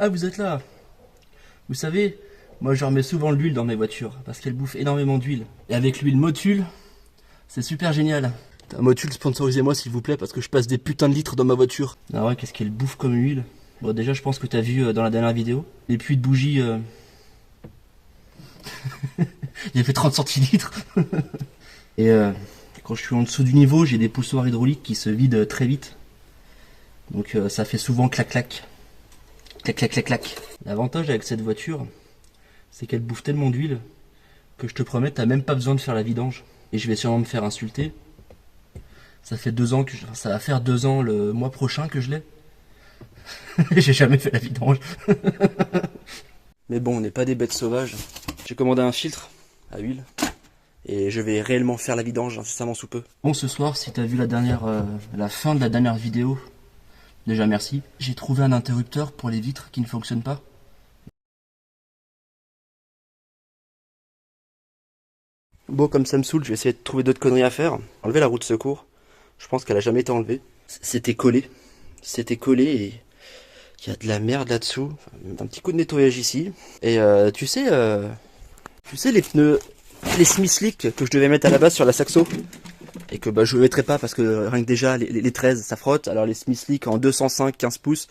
Ah, vous êtes là. Vous savez, moi je remets souvent de l'huile dans mes voitures parce qu'elles bouffent énormément d'huile. Et avec l'huile Motul, c'est super génial. Motul, sponsorisez-moi s'il vous plaît parce que je passe des putains de litres dans ma voiture. Ah ouais, qu'est-ce qu'elle bouffe comme huile. Bon, déjà, je pense que t'as vu dans la dernière vidéo. Les puits de bougie. Il a fait 30 centilitres. Et quand je suis en dessous du niveau, j'ai des poussoirs hydrauliques qui se vident très vite. Donc ça fait souvent clac-clac. Clac-clac-clac-clac. L'avantage avec cette voiture, c'est qu'elle bouffe tellement d'huile que je te promets, t'as même pas besoin de faire la vidange. Et je vais sûrement me faire insulter. Ça fait 2 ans que ça va faire 2 ans le mois prochain que je l'ai. J'ai jamais fait la vidange. Mais bon, on n'est pas des bêtes sauvages. J'ai commandé un filtre à huile et je vais réellement faire la vidange incessamment sous peu. Bon, ce soir, si t'as vu la fin de la dernière vidéo, déjà merci. J'ai trouvé un interrupteur pour les vitres qui ne fonctionne pas. Bon, comme ça me saoule, je vais essayer de trouver d'autres conneries à faire. Enlever la roue de secours. Je pense qu'elle a jamais été enlevée. C'était collé. C'était collé et il y a de la merde là-dessous. Un petit coup de nettoyage ici. Et tu sais les pneus, les Smith Slick que je devais mettre à la base sur la Saxo et que je ne mettrai pas parce que rien que déjà les 13 ça frotte. Alors les Smith Slick en 205 15 pouces.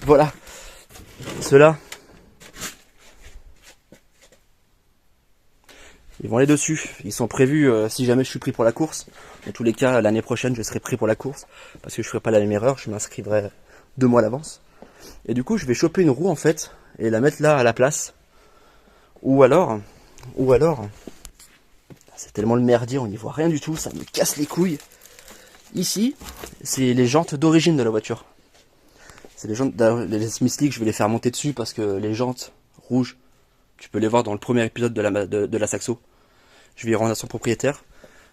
Voilà. Ceux-là. Ils vont aller dessus. Ils sont prévus si jamais je suis pris pour la course. Dans tous les cas, l'année prochaine, je serai pris pour la course. Parce que je ne ferai pas la même erreur. Je m'inscrirai 2 mois à l'avance. Et du coup, je vais choper une roue en fait. Et la mettre là à la place. Ou alors. C'est tellement le merdier, on n'y voit rien du tout. Ça me casse les couilles. Ici, c'est les jantes d'origine de la voiture. C'est les jantes, les Smith Slick, je vais les faire monter dessus. Parce que les jantes rouges, tu peux les voir dans le premier épisode de la Saxo. Je vais y rendre à son propriétaire.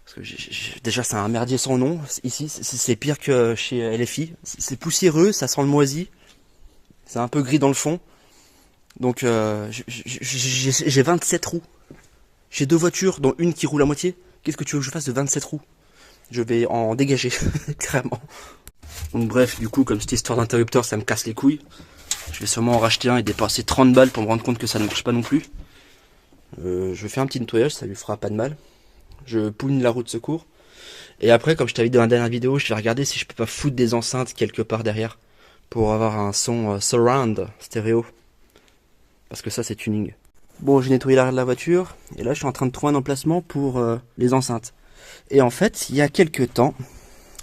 Parce que déjà c'est un merdier sans nom. Ici c'est pire que chez LFI. C'est poussiéreux, ça sent le moisi. C'est un peu gris dans le fond. Donc j'ai 27 roues. J'ai 2 voitures dont une qui roule à moitié. Qu'est-ce que tu veux que je fasse de 27 roues? Je vais en dégager, clairement. Donc bref, du coup comme cette histoire d'interrupteur ça me casse les couilles. Je vais sûrement en racheter un et dépenser 30 balles pour me rendre compte que ça ne marche pas non plus. Je vais faire un petit nettoyage, ça lui fera pas de mal. Je pougne la roue de secours. Et après, comme je t'avais dit dans la dernière vidéo, je vais regarder si je peux pas foutre des enceintes quelque part derrière. Pour avoir un son surround stéréo. Parce que ça c'est tuning. Bon, j'ai nettoyé l'arrière de la voiture. Et là je suis en train de trouver un emplacement pour les enceintes. Et en fait, il y a quelques temps,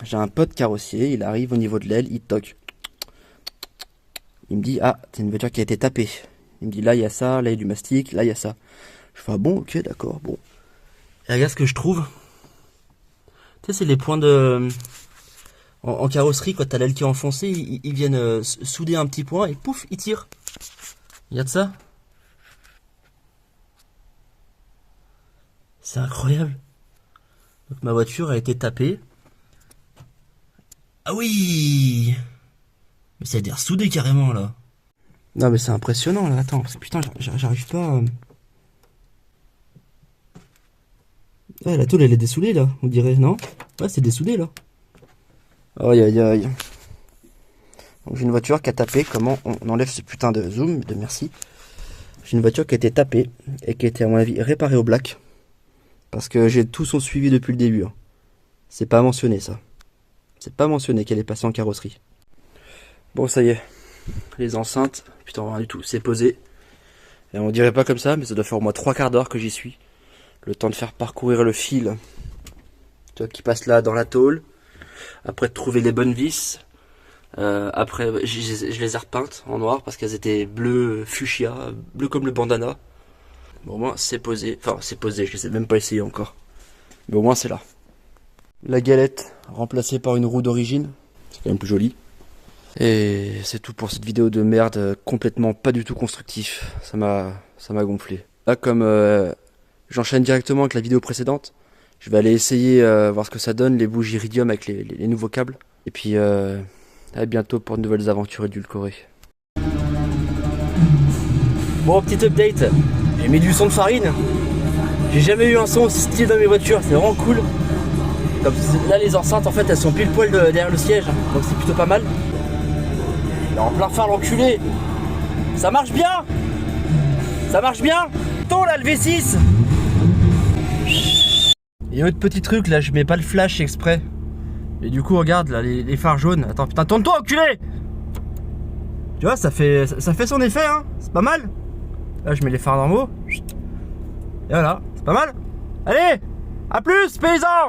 j'ai un pote carrossier, il arrive au niveau de l'aile, il toque. Il me dit, ah, c'est une voiture qui a été tapée. Il me dit, là il y a ça, là il y a du mastic, là il y a ça. Je fais, ah bon, ok, d'accord, bon. Et regarde ce que je trouve. Tu sais, c'est les points de... En carrosserie, quand t'as l'aile qui est enfoncée, ils viennent souder un petit point et pouf, ils tirent. Regarde ça. C'est incroyable. Donc ma voiture a été tapée. Ah oui! Mais ça a l'air soudé carrément là. Non mais c'est impressionnant là, attends, parce que putain, j'arrive pas... Ouais, la tôle elle est dessoudée là, on dirait, non? Ouais, c'est dessoudé là. Aïe aïe aïe. Donc j'ai une voiture qui a tapé, comment on enlève ce putain de zoom, de merci. J'ai une voiture qui a été tapée et qui a été à mon avis réparée au black. Parce que j'ai tout son suivi depuis le début. Hein. C'est pas mentionné ça. C'est pas mentionné qu'elle est passée en carrosserie. Bon ça y est. Les enceintes, putain rien du tout, c'est posé. Et on dirait pas comme ça, mais ça doit faire au moins 3/4 d'heure que j'y suis. Le temps de faire parcourir le fil. Tu vois, qui passe là dans la tôle. Après de trouver les bonnes vis. Après je les ai repeintes en noir parce qu'elles étaient bleues fuchsia, bleu comme le bandana. Bon au moins c'est posé, enfin c'est posé, je les ai même pas essayé encore. Mais au moins c'est là. La galette remplacée par une roue d'origine, c'est quand même plus joli. Et c'est tout pour cette vidéo de merde complètement pas du tout constructif. Ça m'a gonflé. Là comme j'enchaîne directement avec la vidéo précédente, je vais aller essayer voir ce que ça donne, les bougies iridium avec les nouveaux câbles. Et puis à bientôt pour de nouvelles aventures édulcorées. Bon, petit update. J'ai mis du son de farine. J'ai jamais eu un son aussi stylé dans mes voitures. C'est vraiment cool. Comme là, les enceintes, en fait, elles sont pile poil derrière le siège. Donc c'est plutôt pas mal. Il est en plein phare l'enculé. Ça marche bien. Ça marche bien. Ton là le V6. Et autre petit truc là, je mets pas le flash exprès. Et du coup regarde là les phares jaunes. Attends putain, tourne-toi enculé. Tu vois, ça fait son effet hein. C'est pas mal. Là je mets les phares normaux. Et voilà, c'est pas mal. Allez, à plus paysans.